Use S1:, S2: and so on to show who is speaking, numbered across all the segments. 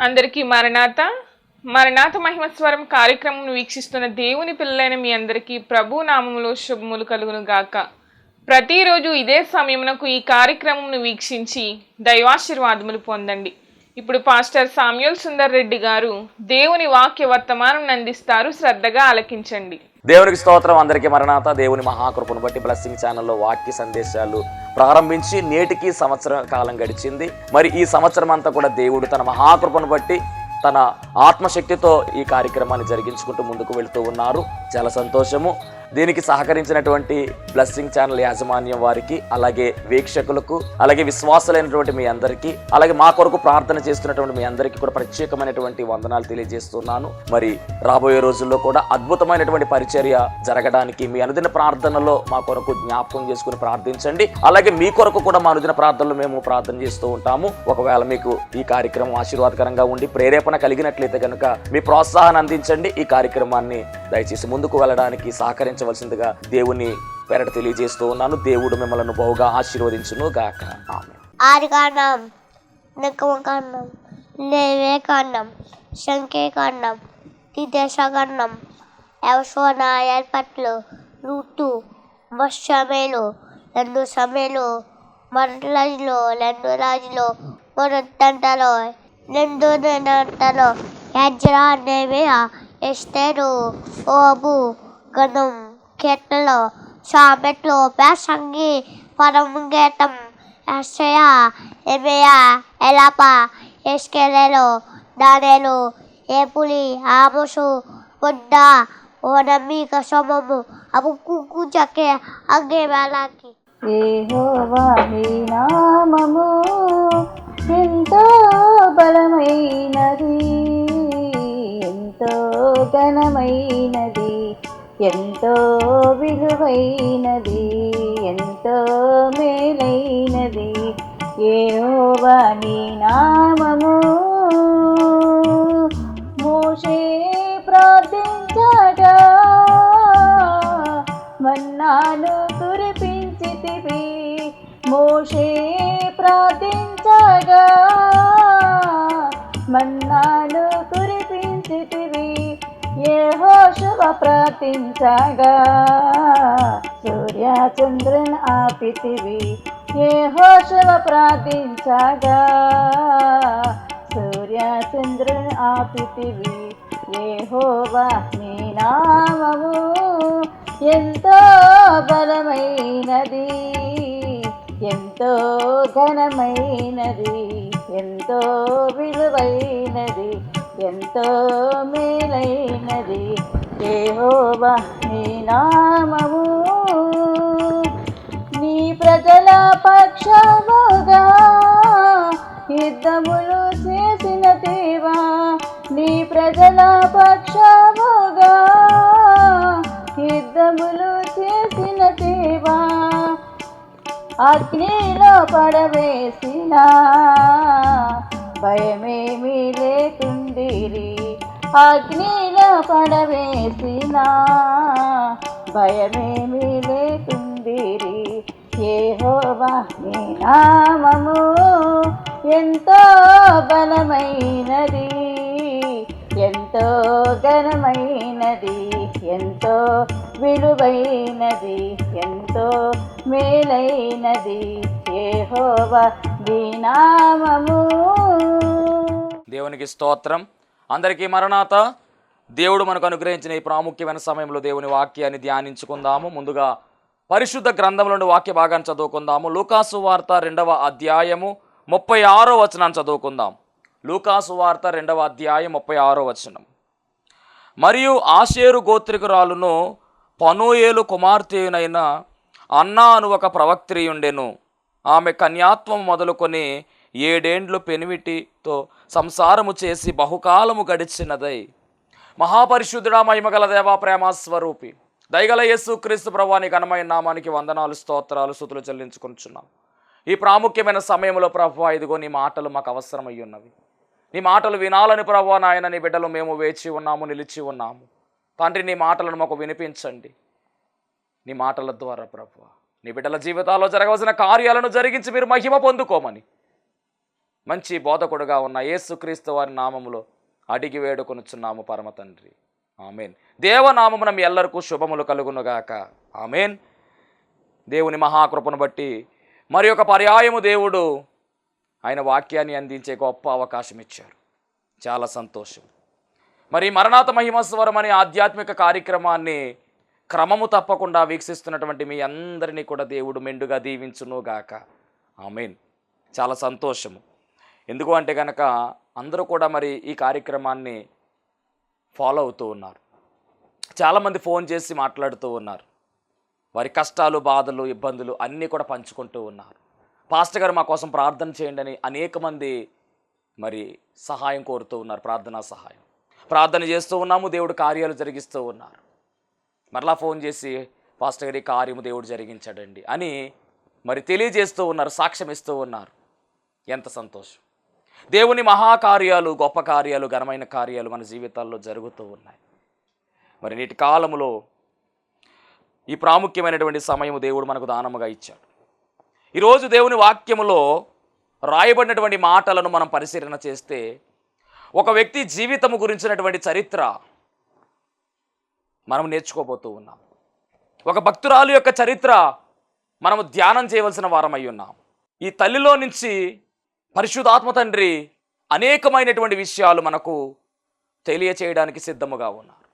S1: అందరికీ మరణాత మరణాత మహిమస్వరం కార్యక్రమం వీక్షిస్తున్న దేవుని పిల్లలైన మీ అందరికీ ప్రభు నామములో శుభములు కలుగును గాక. ప్రతిరోజు ఇదే సమయమునకు ఈ కార్యక్రమం వీక్షించి దైవాశీర్వాదములు పొందండి. ఇప్పుడు పాస్టర్ సామ్యూల్ సుందర్ రెడ్డి గారు దేవుని వాక్య వర్తమానం అందిస్తారు. శ్రద్ధగా ఆలకించండి.
S2: దేవునికి స్తోత్రం. అందరికీ మరణాత. దేవుని మహాకృపను బట్టి బ్లెస్సింగ్ ఛానల్లో వాక్య సందేశాలు ప్రారంభించి నేటికి సంవత్సరం కాలం గడిచింది. మరి ఈ సంవత్సరం అంతా కూడా దేవుడు తన మహాకృపను బట్టి తన ఆత్మశక్తితో ఈ కార్యక్రమాన్ని జరిగించుకుంటూ ముందుకు వెళుతూ ఉన్నారు. చాలా సంతోషము. దీనికి సహకరించినటువంటి బ్లెస్సింగ్ ఛానల్ యాజమాన్యం వారికి, అలాగే వీక్షకులకు, అలాగే విశ్వాసులైనటువంటి మీ అందరికీ, అలాగే మా కొరకు ప్రార్థన చేస్తున్నటువంటి మీ అందరికీ కూడా ప్రత్యేకమైనటువంటి వందనాలు తెలియజేస్తున్నాను. మరి రాబోయే రోజుల్లో కూడా అద్భుతమైనటువంటి పరిచర్య జరగడానికి మీ అనుదిన ప్రార్థనలో మా కొరకు జ్ఞాపకం చేసుకుని ప్రార్థించండి. అలాగే మీ కొరకు కూడా మా అనుదిన ప్రార్థనలో మేము ప్రార్థన చేస్తూ ఉంటాము. ఒకవేళ మీకు ఈ కార్యక్రమం ఆశీర్వాదకరంగా ఉండి ప్రేరేపణ కలిగినట్లయితే కనుక మీ ప్రోత్సాహాన్ని అందించండి. ఈ కార్యక్రమాన్ని దయచేసి ముందుకు వెళ్ళడానికి సహకరించవలసిందిగా దేవుని పేరట తెలియజేస్తూ ఉన్నాను. దేవుడు మిమ్మల్ని బహుగా ఆశీర్వదించును గాక. ఆమేన్.
S3: ఆదికాండం, నిర్గమకాండం, లేవియకాండం, సంఖ్యాకాండం, ద్విదశకాండం, యెహోషువ ఏర్పాట్లు, రూతు, సమూయేలు, 2 సమూయేలు, మొదటి రాజులు, 2 రాజులు, మొదటి దంతలో, 2 దంతలో, ఎజ్రా, నెహెమియా, ఎస్తేరు, యోబు, గణం, కీర్తనలు, సామెతలు, ప్రసంగి, పరమగీతం, యెషయా, యెరెమీయా, ఎలాప, యెహెజ్కేలు, దానియేలు, ఏపులి, ఆమోసు, బుద్ద, ఓనమిక, సోమము, హబక్కూకు, జకర్యా, హగ్గై, మలాకి.
S4: యెహోవా నీ నామము ఎంతో బలమైనది, ఎంతో ఘనమైనది, ఎంతో విలువైనది, ఎంతో మేలైనది. యెహోవా నీ నామము. మోషే ప్రార్థించగా మన్నాను కురిపించితివి, మోషే ప్రార్థించగా మన్నాను కురిపించితివి, యెహోషువ ప్రార్థించగా సూర్య చంద్రుని ఆపితివి, యెహోషువ ప్రార్థించగా సూర్య చంద్రుని ఆపితివి. యెహోవా నీ నామము ఎంతో బలమైనది, ఎంతో ఘనమైనది, ఎంతో విలువైనది, ఎంతో మేలైనది. యెహోవా నీ నామము. నీ ప్రజల పక్షముగా యుద్ధములు చేసిన దేవా, నీ ప్రజల పక్షముగా యుద్ధములు చేసిన దేవా, అగ్నిలో పడవేసిన భయమేమీ లేకుండిరి, అగ్నిలో పడవేసిన భయమేమీ లేకుండిరి. యెహోవా నీ నామము ఎంతో బలమైనది, ఎంతో ఘనమైనది, ఎంతో విలువైనది, ఎంతో మేలైనది. యెహోవా నీ నామము.
S2: దేవునికి స్తోత్రం. అందరికీ మరణాత. దేవుడు మనకు అనుగ్రహించిన ఈ ప్రాముఖ్యమైన సమయంలో దేవుని వాక్యాన్ని ధ్యానించుకుందాము. ముందుగా పరిశుద్ధ గ్రంథంలో నుండి వాక్య భాగాన్ని చదువుకుందాము. లూకాసు వార్త 2వ అధ్యాయము 36వ వచనాన్ని చదువుకుందాం. లూకాసు వార్త 2వ అధ్యాయం 36వ వచనం. మరియు ఆషేరు గోత్రికురాలును పనూయేలు కుమార్తెయునైన అన్నా అను ఒక ప్రవక్త్రియుండెను. ఆమె కన్యాత్వం మొదలుకొని 7 ఏండ్లు పెనిమిటితో సంసారము చేసి బహుకాలము గడిచినదై. మహాపరిశుద్ధుడా, మహిమగల దేవా, ప్రేమస్వరూపి, దయగల యేసు క్రీస్తు ప్రభువా, నీ ఘనమైన నామానికి వందనాలు, స్తోత్రాలు, స్తుతులు చెల్లించుకుంటున్నాం. ఈ ప్రాముఖ్యమైన సమయంలో ప్రభువా, ఇదిగో నీ మాటలు మాకు అవసరమై ఉన్నవి. నీ మాటలు వినాలని ప్రభువా నాయన, నీ బిడ్డలు మేము వేచి ఉన్నాము, నిలిచి ఉన్నాము. తండ్రి, నీ మాటలను మాకు వినిపించండి. నీ మాటల ద్వారా ప్రభువా నీ బిడ్డల జీవితాల్లో జరగవలసిన కార్యాలను జరిగించి మీరు మహిమ పొందుకోమని మంచి బోధకుడుగా ఉన్న యేసుక్రీస్తు వారి నామములో అడిగి వేడుకొనుచున్నాము పరమ తండ్రి, ఆమెన్. దేవనామమున మీ ఎల్లరికూ శుభములు కలుగునుగాక, ఆమెన్. దేవుని మహాకృపను బట్టి మరి ఒక పర్యాయము దేవుడు ఆయన వాక్యాన్ని అందించే గొప్ప అవకాశం ఇచ్చారు. చాలా సంతోషం. మరి మరణాత మహిమస్వరం అనే ఆధ్యాత్మిక కార్యక్రమాన్ని క్రమము తప్పకుండా వీక్షిస్తున్నటువంటి మీ అందరినీ కూడా దేవుడు మెండుగా దీవించునుగాక, ఆమెన్. చాలా సంతోషము. ఎందుకు అంటే కనుక అందరూ కూడా మరి ఈ కార్యక్రమాన్ని ఫాలో అవుతూ ఉన్నారు. చాలామంది ఫోన్ చేసి మాట్లాడుతూ ఉన్నారు. వారి కష్టాలు, బాధలు, ఇబ్బందులు అన్నీ కూడా పంచుకుంటూ ఉన్నారు. పాస్టర్ గారు మా కోసం ప్రార్థన చేయండి అని అనేక మంది మరి సహాయం కోరుతూ ఉన్నారు. ప్రార్థనా సహాయం ప్రార్థన చేస్తూ ఉన్నాము, దేవుడు కార్యాలు జరిగిస్తూ ఉన్నారు. మరలా ఫోన్ చేసి పాస్టర్ గారి కార్యము దేవుడు జరిగించాడండి అని మరి తెలియజేస్తూ ఉన్నారు, సాక్ష్యం ఇస్తూ ఉన్నారు. ఎంత సంతోషం. దేవుని మహాకార్యాలు, గొప్ప కార్యాలు, ఘనమైన కార్యాలు మన జీవితాల్లో జరుగుతూ ఉన్నాయి. మరి నేటి కాలములో ఈ ప్రాముఖ్యమైనటువంటి సమయము దేవుడు మనకు దానముగా ఇచ్చాడు. ఈరోజు దేవుని వాక్యములో రాయబడినటువంటి మాటలను మనం పరిశీలన చేస్తే ఒక వ్యక్తి జీవితము గురించినటువంటి చరిత్ర మనం నేర్చుకోబోతూ ఉన్నాం. ఒక భక్తురాలు యొక్క చరిత్ర మనము ధ్యానం చేయవలసిన వారమై ఉన్నాం. ఈ తల్లిలో నుంచి పరిశుద్ధాత్మ తండ్రి అనేకమైనటువంటి విషయాలు మనకు తెలియచేయడానికి సిద్ధముగా ఉన్నారు.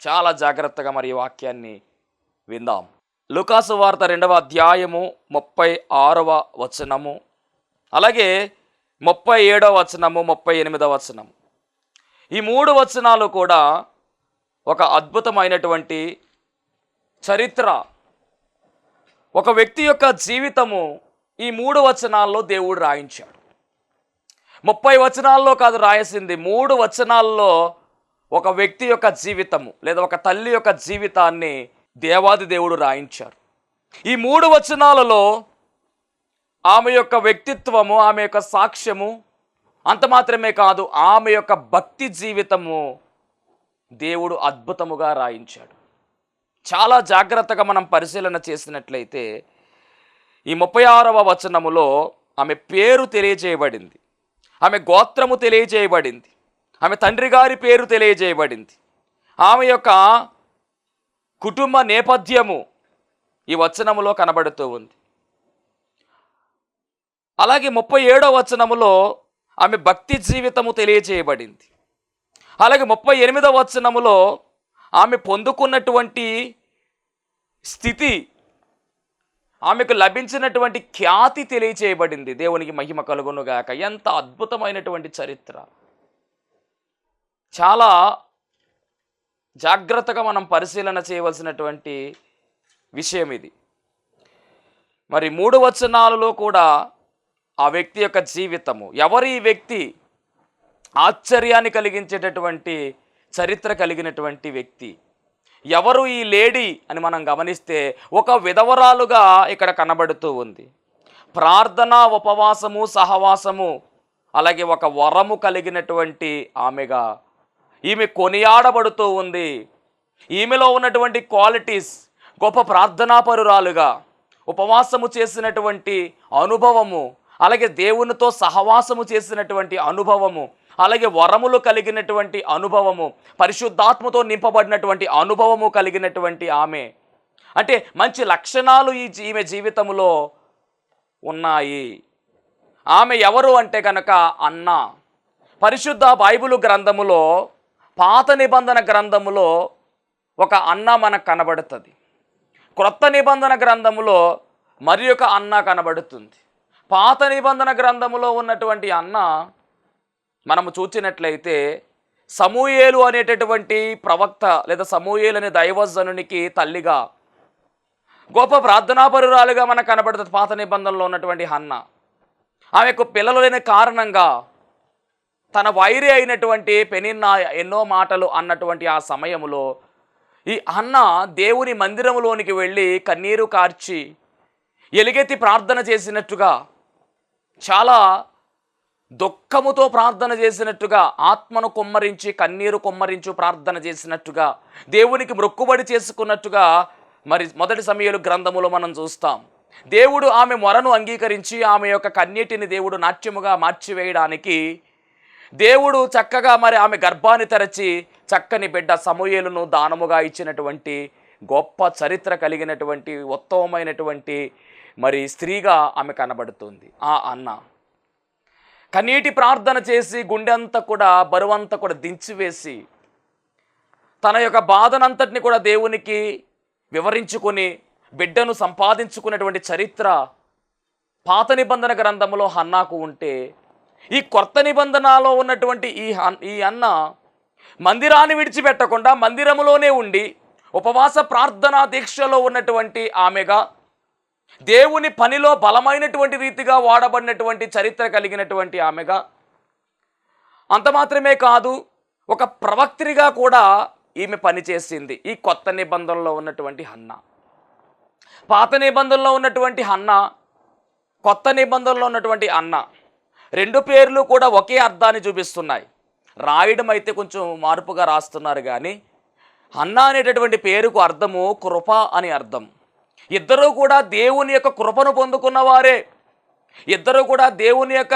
S2: చాలా జాగ్రత్తగా మరి ఈ వాక్యాన్ని విందాం. లూకాసు వార్త 2వ అధ్యాయము 36వ వచనము, అలాగే 37వ వచనము, 38వ వచనము. ఈ 3 వచనాలు కూడా ఒక అద్భుతమైనటువంటి చరిత్ర. ఒక వ్యక్తి యొక్క జీవితము ఈ 3 వచనాల్లో దేవుడు రాయించాడు. 30 వచనాల్లో కాదు రాయాల్సింది, 3 వచనాల్లో ఒక వ్యక్తి యొక్క జీవితము లేదా ఒక తల్లి యొక్క జీవితాన్ని దేవాది దేవుడు రాయించారు. ఈ 3 వచనాలలో ఆమె యొక్క వ్యక్తిత్వము, ఆమె యొక్క సాక్ష్యము, అంత మాత్రమే కాదు ఆమె యొక్క భక్తి జీవితము దేవుడు అద్భుతముగా రాయించాడు. చాలా జాగ్రత్తగా మనం పరిశీలన చేసినట్లయితే ఈ 36వ వచనములో ఆమె పేరు తెలియజేయబడింది, ఆమె గోత్రము తెలియజేయబడింది, ఆమె తండ్రి గారి పేరు తెలియజేయబడింది, ఆమె యొక్క కుటుంబ నేపథ్యము ఈ వచనములో కనబడుతూ ఉంది. అలాగే 37వ వచనములో ఆమె భక్తి జీవితము తెలియజేయబడింది. అలాగే 38వ వచనములో ఆమె పొందుకున్నటువంటి స్థితి, ఆమెకు లభించినటువంటి ఖ్యాతి తెలియచేయబడింది. దేవునికి మహిమ కలుగునుగాక. ఎంత అద్భుతమైనటువంటి చరిత్ర. చాలా జాగ్రత్తగా మనం పరిశీలన చేయవలసినటువంటి విషయం ఇది. మరి 3 వచనాలలో కూడా ఆ వ్యక్తి యొక్క జీవితము, ఎవరు ఈ వ్యక్తి, ఆశ్చర్యాన్ని కలిగించేటటువంటి చరిత్ర కలిగినటువంటి వ్యక్తి, ఎవరు ఈ లేడీ అని మనం గమనిస్తే ఒక విధవరాలుగా ఇక్కడ కనబడుతూ ఉంది. ప్రార్థన, ఉపవాసము, సహవాసము, అలాగే ఒక వరము కలిగినటువంటి ఆమెగా ఈమె కొనియాడబడుతూ ఉంది. ఈమెలో ఉన్నటువంటి క్వాలిటీస్, గొప్ప ప్రార్థనాపరురాలుగా, ఉపవాసము చేసినటువంటి అనుభవము, అలాగే దేవునితో సహవాసము చేసినటువంటి అనుభవము, అలాగే వరములు కలిగినటువంటి అనుభవము, పరిశుద్ధాత్మతో నింపబడినటువంటి అనుభవము కలిగినటువంటి ఆమె, అంటే మంచి లక్షణాలు ఈమె జీవితంలో ఉన్నాయి. ఆమె ఎవరు అంటే కనుక అన్న. పరిశుద్ధ బైబిలు గ్రంథములో, పాత నిబంధన గ్రంథములో ఒక అన్న మనకు కనబడుతుంది. క్రొత్త నిబంధన గ్రంథములో మరి ఒక అన్న కనబడుతుంది. పాత నిబంధన గ్రంథములో ఉన్నటువంటి అన్న మనము చూచినట్లయితే సమూయేలు అనేటటువంటి ప్రవక్త లేదా సమూయేలు అనే దైవజనునికి తల్లిగా, గొప్ప ప్రార్థనాపరురాలుగా మనకు కనబడుతుంది. పాత నిబంధనలో ఉన్నటువంటి హన్న ఆమెకు పిల్లలు లేని కారణంగా తన వైరి అయినటువంటి పెనిన్నా ఎన్నో మాటలు అన్నటువంటి ఆ సమయంలో ఈ అన్న దేవుని మందిరములోనికి వెళ్ళి కన్నీరు కార్చి ఎలుగెత్తి ప్రార్థన చేసినట్టుగా, చాలా దుఃఖముతో ప్రార్థన చేసినట్టుగా, ఆత్మను కొమ్మరించి కన్నీరు కొమ్మరించు ప్రార్థన చేసినట్టుగా, దేవునికి మొక్కుబడి చేసుకున్నట్టుగా మరి మొదటి సమూయేలు గ్రంథములో మనం చూస్తాం. దేవుడు ఆమె మొరను అంగీకరించి ఆమె యొక్క కన్నీటిని దేవుడు నాట్యముగా మార్చివేయడానికి దేవుడు చక్కగా మరి ఆమె గర్భాన్ని తెరచి చక్కని బిడ్డ సమూయేలును దానముగా ఇచ్చినటువంటి గొప్ప చరిత్ర కలిగినటువంటి ఉత్తమమైనటువంటి మరి స్త్రీగా ఆమె కనబడుతుంది. ఆ అన్న కన్నీటి ప్రార్థన చేసి గుండెంతా కూడా బరువంతా కూడా దించివేసి తన యొక్క బాధనంతటిని కూడా దేవునికి వివరించుకొని బిడ్డను సంపాదించుకున్నటువంటి చరిత్ర పాత నిబంధన గ్రంథంలో హన్నాకు ఉంటే, ఈ కొత్త నిబంధనలో ఉన్నటువంటి ఈ అన్న మందిరాన్ని విడిచిపెట్టకుండా మందిరములోనే ఉండి ఉపవాస ప్రార్థనా దీక్షలో ఉన్నటువంటి ఆమెగా, దేవుని పనిలో బలమైనటువంటి రీతిగా వాడబడినటువంటి చరిత్ర కలిగినటువంటి ఆమెగా, అంత మాత్రమే కాదు ఒక ప్రవక్త్రిగా కూడా ఈమె పనిచేసింది. ఈ కొత్త నిబంధనలో ఉన్నటువంటి హన్నా, పాత నిబంధనలో ఉన్నటువంటి హన్నా, కొత్త నిబంధనలో ఉన్నటువంటి అన్న, రెండు పేర్లు కూడా ఒకే అర్థాన్ని చూపిస్తున్నాయి. రాయడం అయితే కొంచెం మార్పుగా రాస్తున్నారు కానీ హన్నా అనేటటువంటి పేరుకు అర్థము కృప అని అర్థం. ఇద్దరూ కూడా దేవుని యొక్క కృపను పొందుకున్నవారే, ఇద్దరూ కూడా దేవుని యొక్క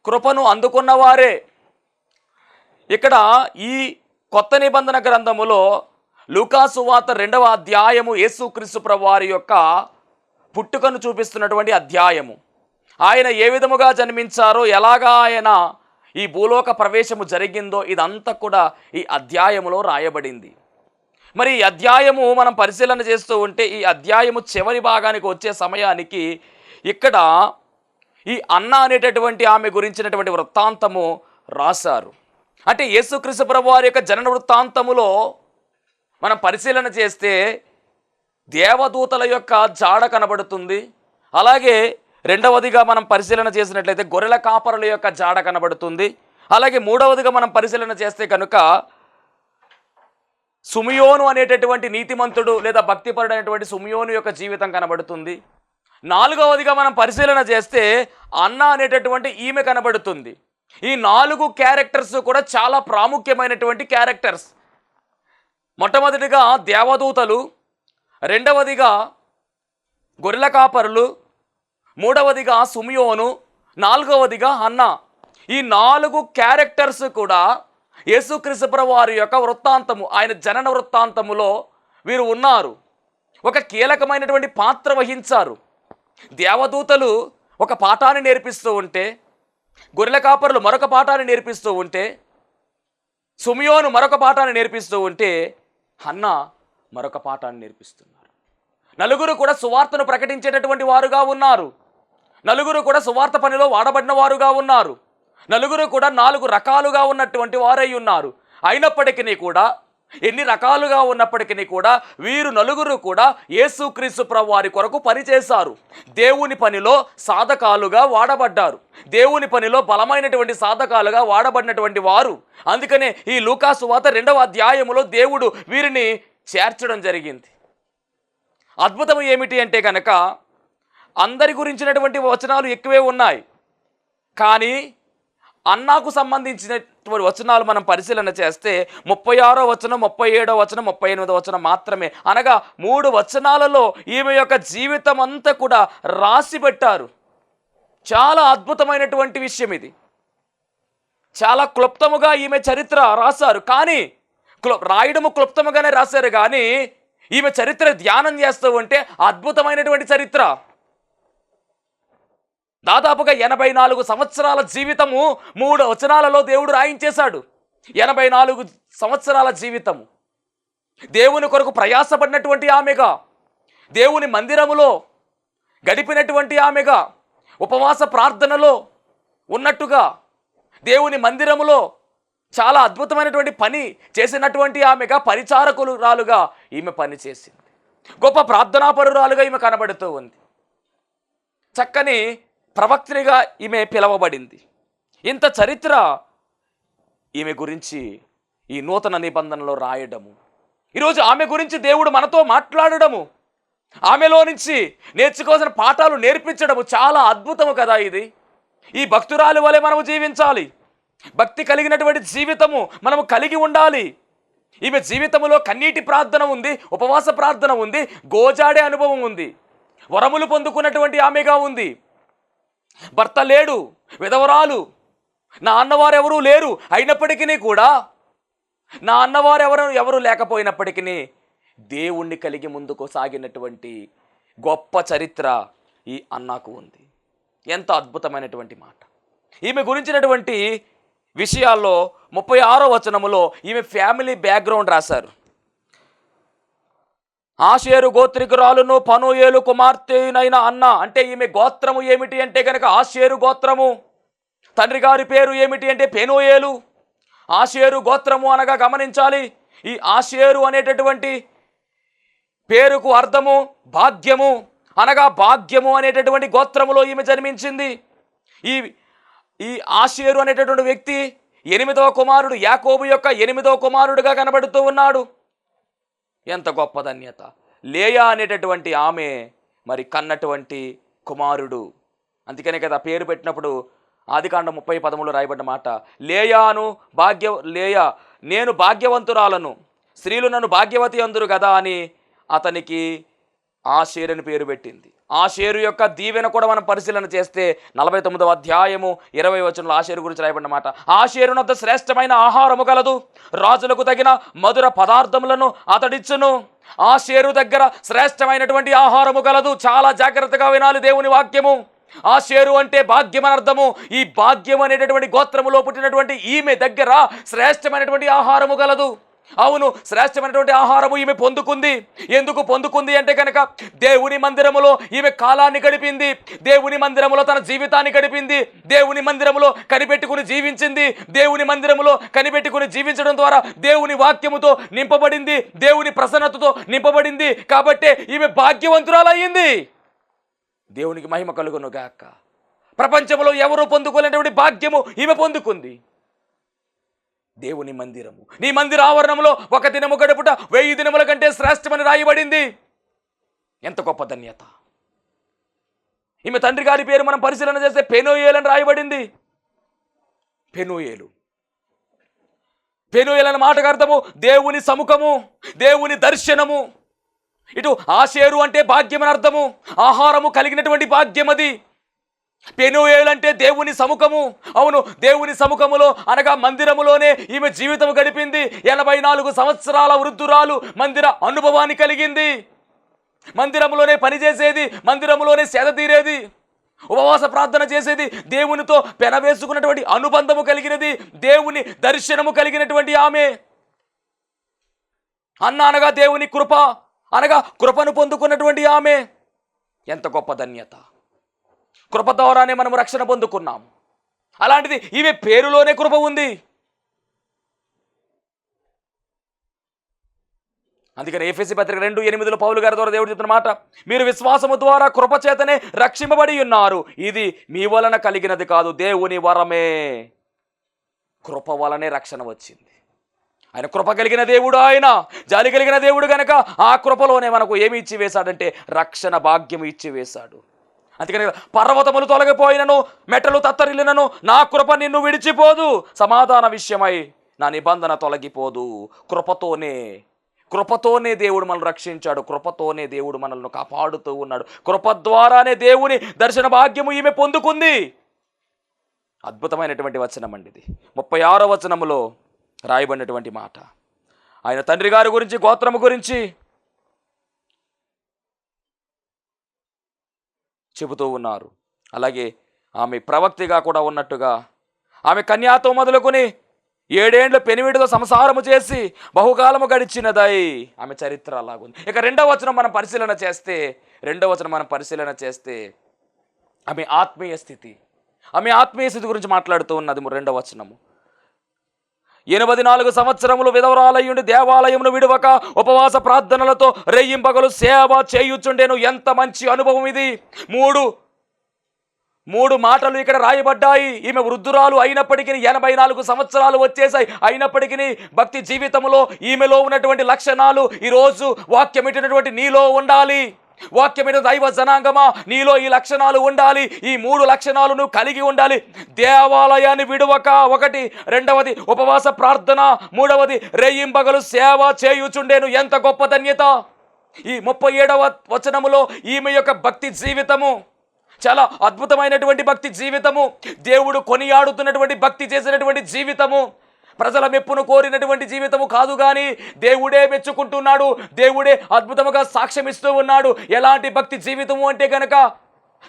S2: కృపను అందుకున్నవారే. ఇక్కడ ఈ కొత్త నిబంధన గ్రంథములో లూకాసు సువార్త 2వ అధ్యాయము యేసుక్రీస్తు ప్రభువారి యొక్క పుట్టుకను చూపిస్తున్నటువంటి అధ్యాయము. ఆయన ఏ విధముగా జన్మించారో, ఎలాగా ఆయన ఈ భూలోక ప్రవేశము జరిగిందో ఇదంతా కూడా ఈ అధ్యాయములో రాయబడింది. మరి ఈ అధ్యాయము మనం పరిశీలన చేస్తూ ఉంటే ఈ అధ్యాయము చివరి భాగానికి వచ్చే సమయానికి ఇక్కడ ఈ అన్న అనేటటువంటి ఆమె గురించినటువంటి వృత్తాంతము రాశారు. అంటే యేసుక్రీస్తు ప్రభువారి యొక్క జనన వృత్తాంతములో మనం పరిశీలన చేస్తే దేవదూతల యొక్క జాడ కనబడుతుంది. అలాగే రెండవదిగా మనం పరిశీలన చేసినట్లయితే గొర్రెల కాపరుల యొక్క జాడ కనబడుతుంది. అలాగే మూడవదిగా మనం పరిశీలన చేస్తే కనుక సుమియోను అనేటటువంటి నీతిమంతుడు లేదా భక్తిపరుడైనటువంటి సుమియోను యొక్క జీవితం కనబడుతుంది. నాలుగవదిగా మనం పరిశీలన చేస్తే అన్న అనేటటువంటి ఈమె కనబడుతుంది. ఈ 4 క్యారెక్టర్స్ కూడా చాలా ప్రాముఖ్యమైనటువంటి క్యారెక్టర్స్. మొట్టమొదటిగా దేవదూతలు, రెండవదిగా గొర్రెల కాపరులు, మూడవదిగా సుమియోను, నాలుగవదిగా అన్న. ఈ 4 క్యారెక్టర్స్ కూడా యేసుక్రీస్తు ప్రభువారి యొక్క వృత్తాంతము, ఆయన జనన వృత్తాంతములో వీరు ఉన్నారు. ఒక కీలకమైనటువంటి పాత్ర వహించారు. దేవదూతలు ఒక పాఠాన్ని నేర్పిస్తూ ఉంటే, గొర్రెల కాపరులు మరొక పాఠాన్ని నేర్పిస్తూ ఉంటే, సుమియోను మరొక పాఠాన్ని నేర్పిస్తూ ఉంటే, హన్న మరొక పాఠాన్ని నేర్పిస్తున్నారు. నలుగురు కూడా సువార్తను ప్రకటించేటటువంటి వారుగా ఉన్నారు. నలుగురు కూడా సువార్త పనిలో వాడబడిన వారుగా ఉన్నారు. నలుగురు కూడా 4 రకాలుగా ఉన్నటువంటి వారై ఉన్నారు. అయినప్పటికీ కూడా, ఎన్ని రకాలుగా ఉన్నప్పటికీ కూడా వీరు నలుగురు కూడా యేసుక్రీస్తు ప్రభువారి కొరకు పనిచేశారు. దేవుని పనిలో సాధకాలుగా వాడబడ్డారు. దేవుని పనిలో బలమైనటువంటి సాధకాలుగా వాడబడినటువంటి వారు. అందుకనే ఈ లూకాసు సువార్త 2వ అధ్యాయములో దేవుడు వీరిని చేర్చడం జరిగింది. అద్భుతం ఏమిటి అంటే కనుక అందరి గురించినటువంటి వచనాలు ఎక్కువే ఉన్నాయి, కానీ అన్నాకు సంబంధించినటువంటి వచనాలు మనం పరిశీలన చేస్తే 36వ వచనం, 37వ వచనం, 38వ వచనం మాత్రమే. అనగా 3 వచనాలలో ఈమె యొక్క జీవితం అంతా కూడా రాసి పెట్టారు. చాలా అద్భుతమైనటువంటి విషయం ఇది. చాలా క్లుప్తముగా ఈమె చరిత్ర రాశారు. కానీ రాయడము క్లుప్తముగానే రాశారు, కానీ ఈమె చరిత్ర ధ్యానం చేస్తూ ఉంటే అద్భుతమైనటువంటి చరిత్ర. దాదాపుగా 84 సంవత్సరాల జీవితము 3 వచనాలలో దేవుడు రాయించేశాడు. 84 సంవత్సరాల జీవితము దేవుని కొరకు ప్రయాసపడినటువంటి ఆమెగా, దేవుని మందిరములో గడిపినటువంటి ఆమెగా, ఉపవాస ప్రార్థనలో ఉన్నట్టుగా దేవుని మందిరములో చాలా అద్భుతమైనటువంటి పని చేసినటువంటి ఆమెగా, పరిచారకురాలుగా ఈమె పనిచేసింది. గొప్ప ప్రార్థనాపరురాలుగా ఈమె కనబడుతూ ఉంది. చక్కని ప్రవక్త్రిగా ఈమె పిలవబడింది. ఇంత చరిత్ర ఈమె గురించి ఈ నూతన నిబంధనలో రాయడము, ఈరోజు ఆమె గురించి దేవుడు మనతో మాట్లాడడము, ఆమెలో నుంచి నేర్చుకోవాల్సిన పాఠాలు నేర్పించడము చాలా అద్భుతము కదా ఇది. ఈ భక్తురాలి వలె మనము జీవించాలి. భక్తి కలిగినటువంటి జీవితము మనము కలిగి ఉండాలి. ఈమె జీవితంలో కన్నీటి ప్రార్థన ఉంది, ఉపవాస ప్రార్థన ఉంది, గోజాడే అనుభవం ఉంది. వరములు పొందుకున్నటువంటి ఆమెగా ఉంది. భర్త లేడు, విధవరాలు, నా అన్నవారు ఎవరూ లేరు. అయినప్పటికీ కూడా నా అన్నవారు ఎవరు లేకపోయినప్పటికీ దేవుణ్ణి కలిగి ముందుకు సాగినటువంటి గొప్ప చరిత్ర ఈ అన్నాకు ఉంది. ఎంత అద్భుతమైనటువంటి మాట. ఈమె గురించినటువంటి విషయాల్లో 36వ వచనములో ఈమె ఫ్యామిలీ బ్యాక్గ్రౌండ్ రాశారు. ఆషేరు గోత్రికురాలును పనూయేలు కుమార్తెనైన అన్న. అంటే ఈమె గోత్రము ఏమిటి అంటే కనుక ఆషేరు గోత్రము. తండ్రి గారి పేరు ఏమిటి అంటే పెనూయేలు. ఆషేరు గోత్రము అనగా గమనించాలి, ఈ ఆషేరు అనేటటువంటి పేరుకు అర్థము భాగ్యము, అనగా భాగ్యము అనేటటువంటి గోత్రములో ఈమె జన్మించింది. ఈ ఆషేరు అనేటటువంటి వ్యక్తి 8వ కుమారుడు, యాకోబు యొక్క 8వ కుమారుడుగా కనబడుతూ ఉన్నాడు. ఎంత గొప్ప ధన్యత. లేయా అనేటటువంటి ఆమె మరి కన్నటువంటి కుమారుడు. అందుకనే కదా పేరు పెట్టినప్పుడు ఆదికాండం 30:13 రాయబడిన మాట, లేయా నేను భాగ్యవంతురాలను, స్త్రీలు నన్ను భాగ్యవతి అందురు కదా అని అతనికి ఆషేరు అని పేరు పెట్టింది. ఆషేరు యొక్క దీవెన కూడా మనం పరిశీలన చేస్తే 49వ అధ్యాయము 20వ వచనంలో ఆషేరు గురించి రాయబడిన మాట, ఆషేరునొద్ద శ్రేష్టమైన ఆహారము కలదు, రాజులకు తగిన మధుర పదార్థములను అతడిచ్చును. ఆషేరు దగ్గర శ్రేష్టమైనటువంటి ఆహారము కలదు. చాలా జాగ్రత్తగా వినాలి దేవుని వాక్యము. ఆషేరు అంటే భాగ్యం అని అర్థము. ఈ భాగ్యం అనేటటువంటి గోత్రములో పుట్టినటువంటి ఈమె దగ్గర శ్రేష్టమైనటువంటి ఆహారము కలదు. అవును, శ్రేష్టమైనటువంటి ఆహారము ఈమె పొందుకుంది. ఎందుకు పొందుకుంది అంటే కనుక దేవుని మందిరములో ఈమె కాలాన్ని గడిపింది, దేవుని మందిరములో తన జీవితాన్ని గడిపింది, దేవుని మందిరములో కనిపెట్టుకుని జీవించింది. దేవుని మందిరములో కనిపెట్టుకుని జీవించడం ద్వారా దేవుని వాక్యముతో నింపబడింది, దేవుని ప్రసన్నతతో నింపబడింది. కాబట్టే ఈమె భాగ్యవంతురాలయ్యింది. దేవునికి మహిమ కలుగును గాక. ప్రపంచంలో ఎవరు పొందుకోలేనటువంటి భాగ్యము ఈమె పొందుకుంది. దేవుని మందిరము, నీ మందిర ఆవరణంలో 1 దినము గడుపుట 1000 దినముల కంటే శ్రేష్టమని రాయబడింది. ఎంత గొప్ప ధన్యత. ఈమె తండ్రి గారి పేరు మనం పరిశీలన చేస్తే పెనూయేలు అని రాయబడింది. పెనూయేలు అనే మాటకు అర్థము దేవుని సముఖము, దేవుని దర్శనము. ఇటు ఆషేరు అంటే భాగ్యం అని అర్థము, ఆహారము కలిగినటువంటి భాగ్యం అది. పెనూయేలు అంటే దేవుని సముఖము. అవును, దేవుని సముఖములో అనగా మందిరములోనే ఈమె జీవితం గడిపింది. 84 సంవత్సరాల వృద్ధురాలు మందిర అనుభవాన్ని కలిగింది. మందిరములోనే పనిచేసేది, మందిరములోనే సేద తీరేది, ఉపవాస ప్రార్థన చేసేది, దేవునితో పెనవేసుకున్నటువంటి అనుబంధము కలిగినది, దేవుని దర్శనము కలిగినటువంటి ఆమె. అన్న అనగా దేవుని కృప, అనగా కృపను పొందుకున్నటువంటి ఆమె. ఎంత గొప్ప ధన్యత. కృప ద్వారానే మనం రక్షణ పొందుకున్నాం. అలాంటిది ఈమె పేరులోనే కృప ఉంది. అందుకని ఎఫెసీ పత్రిక 2:8 పౌలు గారి ద్వారా దేవుడు చెప్తున్న మాట, మీరు విశ్వాసము ద్వారా కృప చేతనే రక్షింపబడి ఉన్నారు, ఇది మీ వలన కలిగినది కాదు, దేవుని వరమే. కృప వలనే రక్షణ వచ్చింది. ఆయన కృప కలిగిన దేవుడు, ఆయన జాలి కలిగిన దేవుడు గనక ఆ కృపలోనే మనకు ఏమి ఇచ్చి వేశాడంటే రక్షణ భాగ్యం ఇచ్చి వేశాడు. అందుకని పర్వతములు తొలగిపోయినను, మెట్టలు తత్తరిల్లినను, నా కృప నిన్ను విడిచిపోదు, సమాధాన విషయమై నా నిబంధన తొలగిపోదు. కృపతోనే దేవుడు మనల్ని రక్షించాడు, కృపతోనే దేవుడు మనల్ని కాపాడుతూ ఉన్నాడు. కృప ద్వారానే దేవుని దర్శన భాగ్యము ఈమె పొందుకుంది. అద్భుతమైనటువంటి వచనం అండి ఇది. 36వ వచనములో రాయబడినటువంటి మాట, ఆయన తండ్రి గారి గురించి, గోత్రము గురించి చెబుతూ ఉన్నారు. అలాగే ఆమె ప్రవక్తిగా కూడా ఉన్నట్టుగా ఆమె కన్యాతో మొదలుకొని 7 ఏండ్లు పెనివిడితో సంసారము చేసి బహుకాలము గడిచినదై ఆమె చరిత్ర అలాగుంది. ఇక 2వ వచనం మనం పరిశీలన చేస్తే ఆమె ఆత్మీయ స్థితి గురించి మాట్లాడుతూ ఉన్నది. 2వ వచనము, 84 సంవత్సరములు విధవరాలయ్యుండి దేవాలయమును విడువక ఉపవాస ప్రార్థనలతో రెయ్యింపగలు సేవ చేయుచుండెను. ఎంత మంచి అనుభవం ఇది. మూడు మాటలు ఇక్కడ రాయబడ్డాయి. ఈమె వృద్ధురాలు అయినప్పటికీ 84 సంవత్సరాలు వచ్చేసాయి. అయినప్పటికీ భక్తి జీవితంలో ఈమెలో ఉన్నటువంటి లక్షణాలు ఈరోజు వాక్యం ఇచ్చినటువంటి నీలో ఉండాలి. వాక్యమైన దైవ జనాంగమా, నీలో ఈ లక్షణాలు ఉండాలి. ఈ 3 లక్షణాలు నువ్వు కలిగి ఉండాలి. దేవాలయాన్ని విడువక, 1. 2వది ఉపవాస ప్రార్థన, 3వది రెయ్యింపగలు సేవ చేయుచుండేను. ఎంత గొప్ప ధన్యత. ఈ 37వ వచనములో ఈమె యొక్క భక్తి జీవితము చాలా అద్భుతమైనటువంటి భక్తి జీవితము, దేవుడు కొనియాడుతున్నటువంటి భక్తి చేసినటువంటి జీవితము, ప్రజల మెప్పును కోరినటువంటి జీవితము కాదు, కానీ దేవుడే మెచ్చుకుంటున్నాడు, దేవుడే అద్భుతముగా సాక్ష్యం ఇస్తూ ఉన్నాడు. ఎలాంటి భక్తి జీవితము అంటే కనుక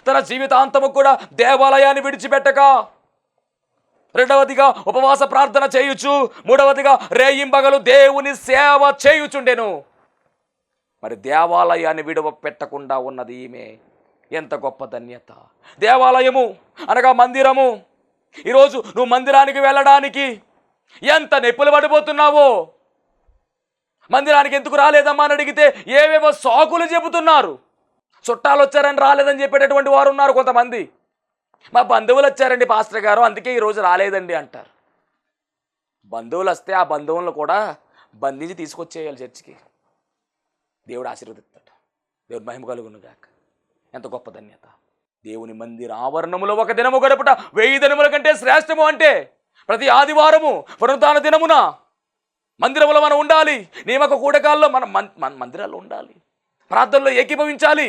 S2: తన జీవితాంతము కూడా దేవాలయాన్ని విడిచిపెట్టక, రెండవదిగా ఉపవాస ప్రార్థన చేయుచు, మూడవదిగా రేయింబగలు దేవుని సేవ చేయుచుండెను. మరి దేవాలయాన్ని విడువ పెట్టకుండా ఉన్నది ఈమె. ఎంత గొప్ప ధన్యత! దేవాలయము అనగా మందిరము. ఈరోజు నువ్వు మందిరానికి వెళ్ళడానికి ఎంత నొప్పులు పడిపోతున్నావో. మందిరానికి ఎందుకు రాలేదమ్మా అని అడిగితే ఏవేవో సాకులు చెబుతున్నారు. చుట్టాలు వచ్చారని రాలేదని చెప్పేటటువంటి వారు ఉన్నారు కొంతమంది. మా బంధువులు వచ్చారండి పాస్టర్ గారు, అందుకే ఈరోజు రాలేదండి అంటారు. బంధువులు వస్తే ఆ బంధువులను కూడా బంధించి తీసుకొచ్చేయాలి చర్చికి. దేవుడు ఆశీర్వదిస్తాడు. దేవుడు మహిమ కలుగును గాక. ఎంత గొప్ప ధన్యత! దేవుని మందిర ఆవరణములో ఒక దినము గడుపుట 1000 దినముల కంటే శ్రేష్టము. అంటే ప్రతి ఆదివారము పునరుత్థాన దినమున మందిరంలో మనం ఉండాలి. నియమక కూడకాల్లో మనం మందిరాల్లో ఉండాలి. ప్రార్థనలో ఏకీభవించాలి.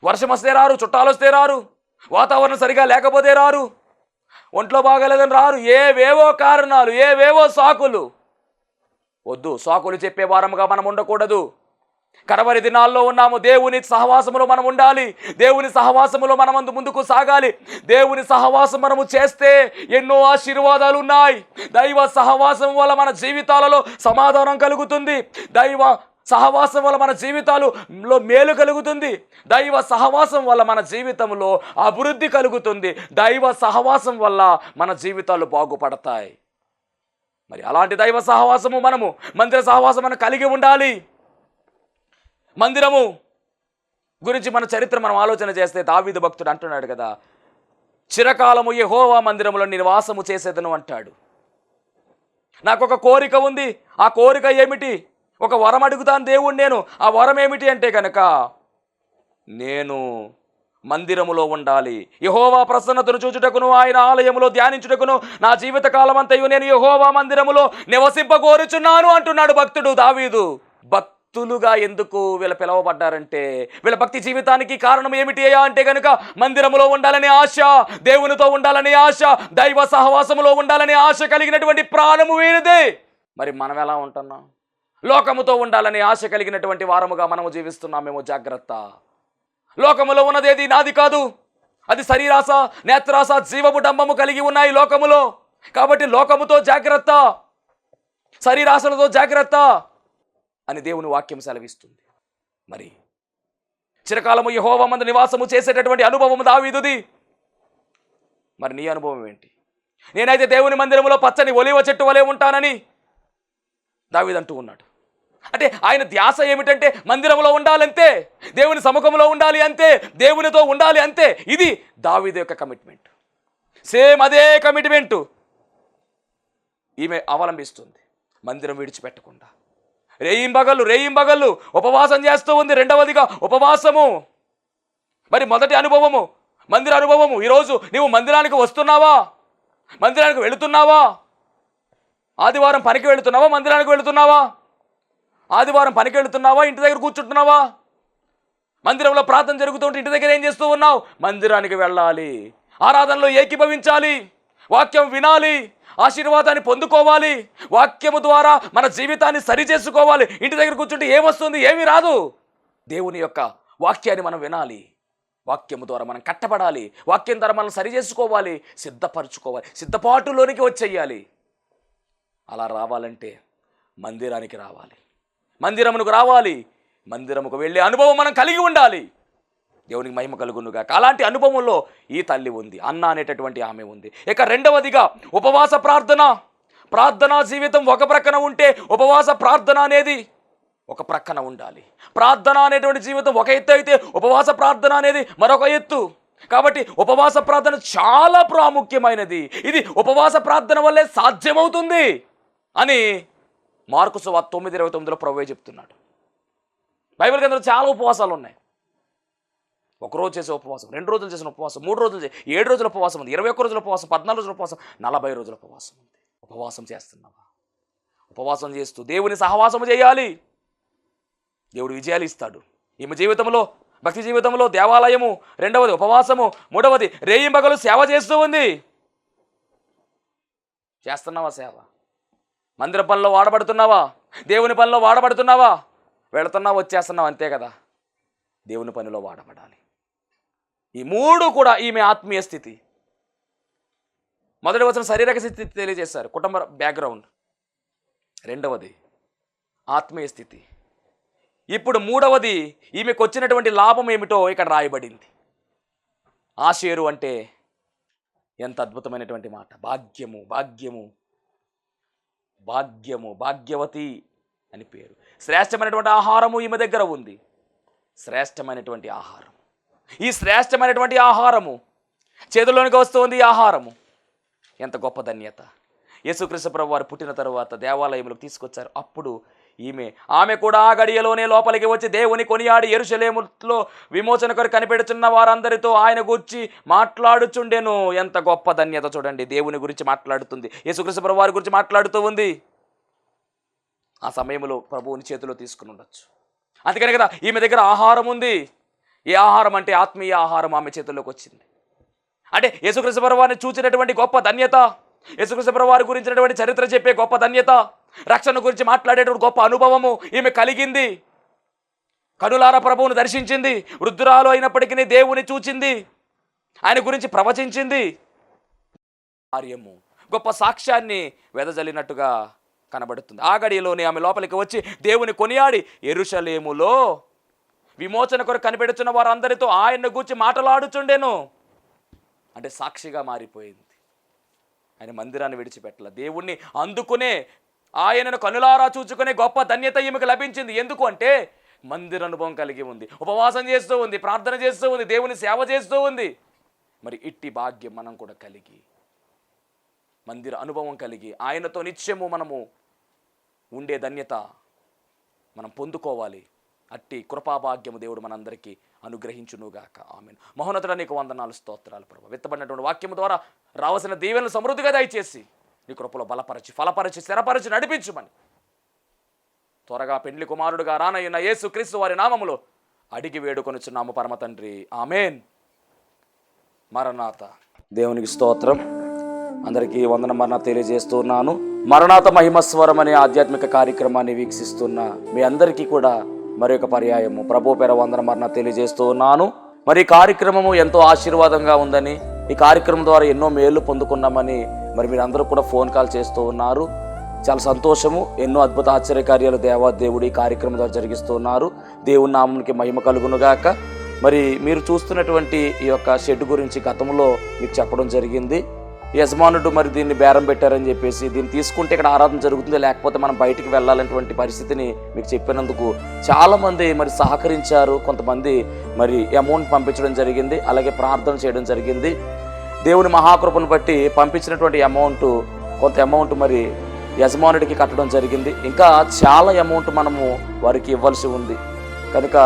S2: వర్షం వస్తే రారు, చుట్టాలు వస్తే రారు, వాతావరణం సరిగా లేకపోతే రారు, ఒంట్లో బాగాలేదని రారు. ఏవేవో కారణాలు, ఏవేవో సాకులు. వద్దు, సాకులు చెప్పే వారముగా మనం ఉండకూడదు. కడవరి దినాల్లో ఉన్నాము. దేవుని సహవాసములో మనం ఉండాలి. దేవుని సహవాసములో మనం ముందుకు సాగాలి. దేవుని సహవాసం మనము చేస్తే ఎన్నో ఆశీర్వాదాలు ఉన్నాయి. దైవ సహవాసం వల్ల మన జీవితాలలో సమాధానం కలుగుతుంది. దైవ సహవాసం వల్ల మన జీవితాలలో మేలు కలుగుతుంది. దైవ సహవాసం వల్ల మన జీవితంలో అభివృద్ధి కలుగుతుంది. దైవ సహవాసం వల్ల మన జీవితాలు బాగుపడతాయి. మరి అలాంటి దైవ సహవాసము మనము, మందిర సహవాసం మనం కలిగి ఉండాలి. మందిరము గురించి మన చరిత్ర మనం ఆలోచన చేస్తే దావీదు భక్తుడు అంటున్నాడు కదా, చిరకాలము యెహోవా మందిరములో నివాసము చేసేదను అంటాడు. నాకు ఒక కోరిక ఉంది. ఆ కోరిక ఏమిటి? ఒక వరం అడుగుతాను దేవుడు నేను. ఆ వరం ఏమిటి అంటే కనుక నేను మందిరములో ఉండాలి. యెహోవా ప్రసన్నతను చూచుటకును, ఆయన ఆలయములో ధ్యానించుటకును నా జీవిత కాలం అంతయు నేను యెహోవా మందిరములో నివసింపగోరుచున్నాను అంటున్నాడు భక్తుడు దావీదు. భక్తులుగా ఎందుకు వీళ్ళు పిలువబడ్డారంటే, వీళ్ళ భక్తి జీవితానికి కారణం ఏమిటి అంటే కనుక మందిరములో ఉండాలనే ఆశ, దేవునితో ఉండాలనే ఆశ, దైవ సహవాసములో ఉండాలనే ఆశ కలిగినటువంటి ప్రాణము వీరిదే. మరి మనం ఎలా ఉంటున్నాం? లోకముతో ఉండాలనే ఆశ కలిగినటువంటి వారముగా మనము జీవిస్తున్నామేమో. జాగ్రత్త. లోకములో ఉన్నదేది నాది కాదు. అది శరీరాశ, నేత్రాశ, జీవపు డంబము కలిగి ఉన్నాయి లోకములో. కాబట్టి లోకముతో జాగ్రత్త, శరీరాశలతో జాగ్రత్త అని దేవుని వాక్యం సెలవిస్తుంది. మరి చిరకాలము యెహోవా మందు నివాసము చేసేటటువంటి అనుభవము దావీదుది. మరి నీ అనుభవం ఏంటి? నేనైతే దేవుని మందిరములో పచ్చని ఒలీవ చెట్టు వలె ఉంటానని దావీదు అంటూ ఉన్నాడు. అంటే ఆయన ధ్యాస ఏమిటంటే మందిరంలో ఉండాలంతే, దేవుని సముఖంలో ఉండాలి అంతే, దేవునితో ఉండాలి అంతే. ఇది దావీదు యొక్క కమిట్మెంట్. సేమ్ అదే కమిట్మెంటు ఈమె అవలంబిస్తుంది. మందిరం విడిచిపెట్టకుండా రేయింబగళ్ళు ఉపవాసం చేస్తూ ఉంది. రెండవదిగా ఉపవాసము. మరి మొదటి అనుభవము మందిర అనుభవము. ఈరోజు నీవు మందిరానికి వస్తున్నావా? మందిరానికి వెళుతున్నావా? ఆదివారం పనికి వెళుతున్నావా? మందిరానికి వెళుతున్నావా? ఆదివారం పనికి వెళుతున్నావా? ఇంటి దగ్గర కూర్చుంటున్నావా? మందిరంలో ప్రార్థన జరుగుతుంటే ఇంటి దగ్గర ఏం చేస్తూ ఉన్నావు? మందిరానికి వెళ్ళాలి, ఆరాధనలో ఏకీభవించాలి, వాక్యం వినాలి, ఆశీర్వాదాన్ని పొందుకోవాలి, వాక్యము ద్వారా మన జీవితాన్ని సరి చేసుకోవాలి. ఇంటి దగ్గర కూర్చుంటే ఏమొస్తుంది? ఏమీ రాదు. దేవుని యొక్క వాక్యాన్ని మనం వినాలి, వాక్యము ద్వారా మనం కట్టబడాలి, వాక్యం ద్వారా మనం సరి చేసుకోవాలి, సిద్ధపరచుకోవాలి, సిద్ధపాటులోనికి వచ్చేయాలి. అలా రావాలంటే మందిరానికి రావాలి, మందిరమునకు రావాలి, మందిరముకు వెళ్ళే అనుభవం మనం కలిగి ఉండాలి. దేవునికి మహిమ కలుగునుగాక. అలాంటి అనుభవంలో ఈ తల్లి ఉంది, అన్న అనేటటువంటి ఆమె ఉంది. ఇక రెండవదిగా ఉపవాస ప్రార్థన. ప్రార్థనా జీవితం ఒక ప్రక్కన ఉంటే ఉపవాస ప్రార్థన అనేది ఒక ప్రక్కన ఉండాలి. ప్రార్థన అనేటువంటి జీవితం ఒక ఎత్తు అయితే ఉపవాస ప్రార్థన అనేది మరొక ఎత్తు. కాబట్టి ఉపవాస ప్రార్థన చాలా ప్రాముఖ్యమైనది. ఇది ఉపవాస ప్రార్థన వల్లే సాధ్యమవుతుంది అని మార్కు సువార్త 9:29 ప్రభువే చెప్తున్నాడు. బైబిల్ గ్రంథంలో చాలా ఉపవాసాలు ఉన్నాయి. ఒకరోజు చేసే ఉపవాసం, 2 రోజులు చేసిన ఉపవాసం, 3 రోజులు 7 రోజుల ఉపవాసం ఉంది, 21 రోజుల ఉపవాసం, 14 రోజుల ఉపవాసం, 40 రోజుల ఉపవాసం ఉంది. ఉపవాసం చేస్తున్నావా? ఉపవాసం చేస్తూ దేవుని సహవాసము చేయాలి. దేవుడు విజయాలు ఇస్తాడు. ఈమె జీవితంలో, భక్తి జీవితంలో దేవాలయము, రెండవది ఉపవాసము, మూడవది రేయింబగలు సేవ చేస్తూ ఉంది. చేస్తున్నావా సేవ? మందిర పనిలో వాడబడుతున్నావా? దేవుని పనిలో వాడబడుతున్నావా? వెళుతున్నావా, వచ్చేస్తున్నావు, అంతే కదా. దేవుని పనిలో వాడబడాలి. ఈ మూడు కూడా ఈమె ఆత్మీయ స్థితి. మొదటి వచనం శారీరక స్థితి తెలియజేశారు, కుటుంబ బ్యాక్గ్రౌండ్. రెండవది ఆత్మీయ స్థితి. ఇప్పుడు మూడవది ఈమెకు వచ్చినటువంటి లాభం ఏమిటో ఇక్కడ రాయబడింది. ఆషేరు అంటే ఎంత అద్భుతమైనటువంటి మాట. భాగ్యము, భాగ్యము, భాగ్యము, భాగ్యవతి అని పేరు. శ్రేష్టమైనటువంటి ఆహారము ఈమె దగ్గర ఉంది. శ్రేష్టమైనటువంటి ఆహారం. ఈ శ్రేష్టమైనటువంటి ఆహారము చేతుల్లోనికి వస్తుంది. ఈ ఆహారము ఎంత గొప్ప ధన్యత. యేసుక్రీస్తు ప్రభువు వారు పుట్టిన తరువాత దేవాలయంలోకి తీసుకొచ్చారు. అప్పుడు ఆమె కూడా ఆ గడియలోనే లోపలికి వచ్చి దేవుని కొనియాడి యెరూషలేములో విమోచన కొరకు కనిపెడుతున్న వారందరితో ఆయన గురించి మాట్లాడుచుండెను. ఎంత గొప్ప ధన్యత చూడండి. దేవుని గురించి మాట్లాడుతుంది, యేసుక్రీస్తు ప్రభువు వారి గురించి మాట్లాడుతూ ఉంది. ఆ సమయంలో ప్రభువుని చేతిలో తీసుకుని ఉండొచ్చు. అందుకనే కదా ఈమె దగ్గర ఆహారం ఉంది. ఏ ఆహారం అంటే ఆత్మీయ ఆహారం ఆమె చేతుల్లోకి వచ్చింది. అంటే యేసుక్రీస్తు ప్రభువు వారిని చూసినటువంటి గొప్ప ధన్యత, యేసుక్రీస్తు ప్రభువు వారి గురించినటువంటి చరిత్ర చెప్పే గొప్ప ధన్యత, రక్షణ గురించి మాట్లాడేటువంటి గొప్ప అనుభవము ఈమె కలిగింది. కనులార ప్రభువును దర్శించింది. వృద్ధురాలు అయినప్పటికీ దేవుని చూచింది, ఆయన గురించి ప్రవచించింది. కార్యము గొప్ప సాక్ష్యాన్ని వెదజల్లినట్టుగా కనబడుతుంది. ఆ గడియలోనే ఆమె లోపలికి వచ్చి దేవుని కొనియాడి యెరూషలేములో విమోచన కొరకు కనిపెడుతున్న వారందరితో ఆయన గూర్చి మాట్లాడుచుండెను. అంటే సాక్షిగా మారిపోయింది. ఆయన మందిరాన్ని విడిచిపెట్టల, దేవుణ్ణి అందుకునే, ఆయనను కనులారా చూచుకునే గొప్ప ధన్యత ఈమెకు లభించింది. ఎందుకు అంటే మందిర అనుభవం కలిగి ఉంది, ఉపవాసం చేస్తూ ఉంది, ప్రార్థన చేస్తూ ఉంది, దేవుని సేవ చేస్తూ ఉంది. మరి ఇట్టి భాగ్యం మనం కూడా కలిగి, మందిర అనుభవం కలిగి, ఆయనతో నిత్యము మనము ఉండే ధన్యత మనం పొందుకోవాలి. అట్టి కృపాభాగ్యము దేవుడు మనందరికీ అనుగ్రహించునుగాక. ఆమేన్. మహోన్నతుడా నీకు వందనాలు, స్తోత్రాలు ప్రభు. విత్తబడినటువంటి వాక్యము ద్వారా రావాల్సిన దీవెనలు సమృద్ధిగా దయచేసి నీ కృపలో బలపరచి, ఫలపరచి, స్థిరపరచి నడిపించుమని త్వరగా పెండ్లి కుమారుడుగా రానయ్యున్న యేసు క్రీస్తు వారి నామములో అడిగి వేడుకొనుచున్నాము పరమ తండ్రి. ఆమేన్. మరణాత. దేవునికి స్తోత్రం. అందరికీ వందన మరణాత తెలియజేస్తున్నాను. మరణాత మహిమస్వరం అనే ఆధ్యాత్మిక కార్యక్రమాన్ని వీక్షిస్తున్న మీ అందరికీ కూడా మరొక పర్యాయము ప్రభు పేర వందన మరణాత తెలియజేస్తూ ఉన్నాను. మరి ఈ కార్యక్రమము ఎంతో ఆశీర్వాదంగా ఉందని, ఈ కార్యక్రమం ద్వారా ఎన్నో మేళ్లు పొందుకున్నామని మరి మీరందరూ కూడా ఫోన్ కాల్ చేస్తూ ఉన్నారు. చాలా సంతోషము. ఎన్నో అద్భుత ఆశ్చర్యకార్యాలు దేవుడు ఈ కార్యక్రమం ద్వారా జరిగిస్తున్నారు. దేవుని నామమునికి మహిమ కలుగునుగాక. మరి మీరు చూస్తున్నటువంటి ఈ యొక్క షెడ్ గురించి గతంలో మీకు చెప్పడం జరిగింది. యజమానుడు మరి దీన్ని బేరం పెట్టారని చెప్పేసి, దీన్ని తీసుకుంటే ఇక్కడ ఆరాధన జరుగుతుంది, లేకపోతే మనం బయటికి వెళ్ళాలనేటువంటి పరిస్థితిని మీకు చెప్పినందుకు చాలామంది మరి సహకరించారు. కొంతమంది మరి అమౌంట్ పంపించడం జరిగింది, అలాగే ప్రార్థన చేయడం జరిగింది. దేవుని మహాకృపను బట్టి పంపించినటువంటి కొంత అమౌంట్ మరి యజమానుడికి కట్టడం జరిగింది. ఇంకా చాలా అమౌంట్ మనము వారికి ఇవ్వాల్సి ఉంది. కనుక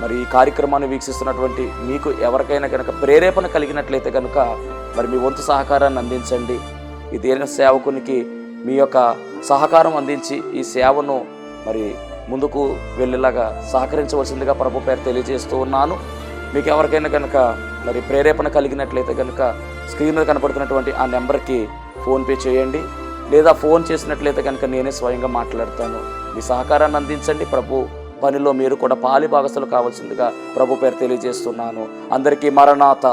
S2: మరి ఈ కార్యక్రమాన్ని వీక్షిస్తున్నటువంటి మీకు ఎవరికైనా కనుక ప్రేరేపణ కలిగినట్లయితే కనుక మరి మీ వంతు సహకారాన్ని అందించండి. ఈ దీన సేవకునికి మీ యొక్క సహకారం అందించి ఈ సేవను మరి ముందుకు వెళ్ళేలాగా సహకరించవలసిందిగా ప్రభు పేరు తెలియజేస్తూ ఉన్నాను. మీకు ఎవరికైనా కనుక మరి ప్రేరేపణ కలిగినట్లయితే కనుక స్క్రీన్ మీద కనపడుతున్నటువంటి ఆ నెంబర్కి ఫోన్పే చేయండి, లేదా ఫోన్ చేసినట్లయితే కనుక నేనే స్వయంగా మాట్లాడతాను. మీ సహకారాన్ని అందించండి. ప్రభు పనిలో మీరు కూడా పాలి భాగస్తులు కావాల్సిందిగా ప్రభు పేరు తెలియజేస్తున్నాను. అందరికీ మరణాత.